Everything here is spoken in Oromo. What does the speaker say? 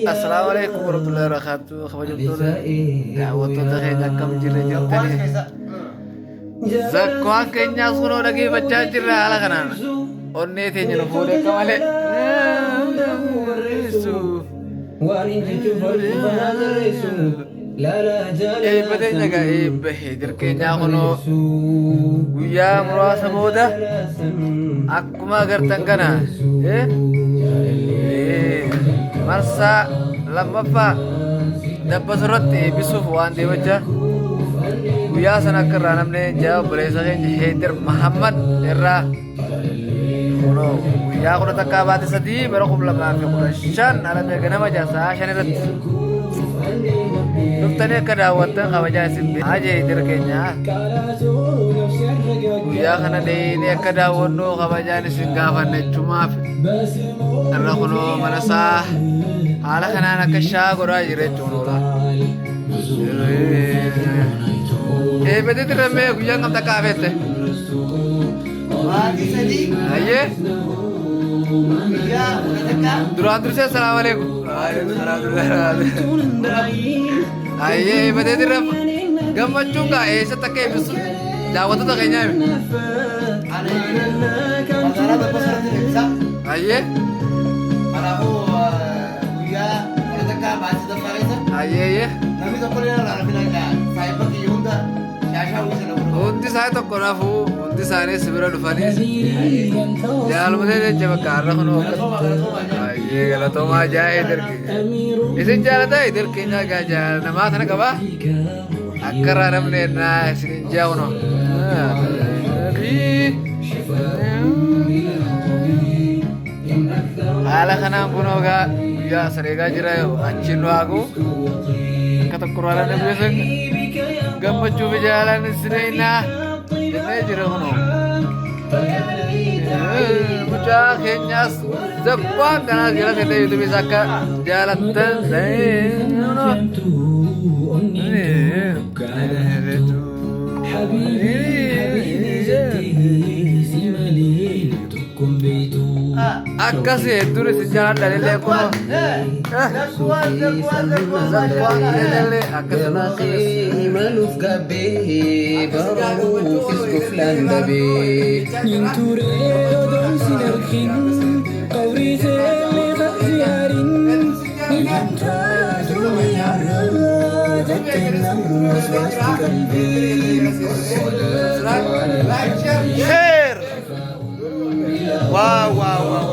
Assalamualaikum warahmatullahi wabarakatuh. Kabajamtoota daawwattoota keenya akkam jirre jirtanii zakkoon keenyaas kunoo dhageeffachaa jirra haala kanaan onnee teenya nu fuudhee akka malee eebba teenya gaa eebba heedir keenyaa kunoo guyyaa muraasa booda akkuma agartan kana marsaa lammaffaa dabbas irratti eebbisuuf waan deemachaa guyyaa sana akka irraa namni jaa obboleessa keenya Heedir Mahammad irraa guyyaa 11 bara 2015 alamee ganama jaasaa 5 irratti dhuftanii akka daawwattan kabajaa isin haja Heedir keenya guyyaa kana deemnee akka daawwannu kabajaan isin gaafanne jechumaaf irra kunoo manasaa haala kanaan akka shaa godhaa jira jechuudha. Betul ramai guyyaa ngam takka abete. Aye. Duraan dursee assalamualaikum. Aye betul ram. Gammachuu gaa eessa takka eebbisu daawwattoota keenyaa himi. Aye. Aye. Hundi saya tokko naafuu hundi isaanii sibira dhufanii jaalmatee jecha bakka har'a kunoo baay'ee galatoomaa jaa Heedir isin jaalataa Heedir keenya egaa namaa kana qabaa akka irraa namni ennaa isin jaa kunoo haala kanaan kunoo gaa guyyaa sareegaa jira achiin nu haaqu akka tokko irraa namni beesan gammachuu fi jaalaan isineenaa jennee jira kunoo mucaa keenyaas zabbaan kanaas jala seetee yuutuubiis akka jaalattan akkas hedduun isin jaaladha illee kunoo maluuf gabbee baroof iskuuflaan dabee ninturee odoon sin argin qawrii seelee faxiyaarin nintaatuma yaarraa jettee namuus waasti qalbii Share! Wow, wow, wow.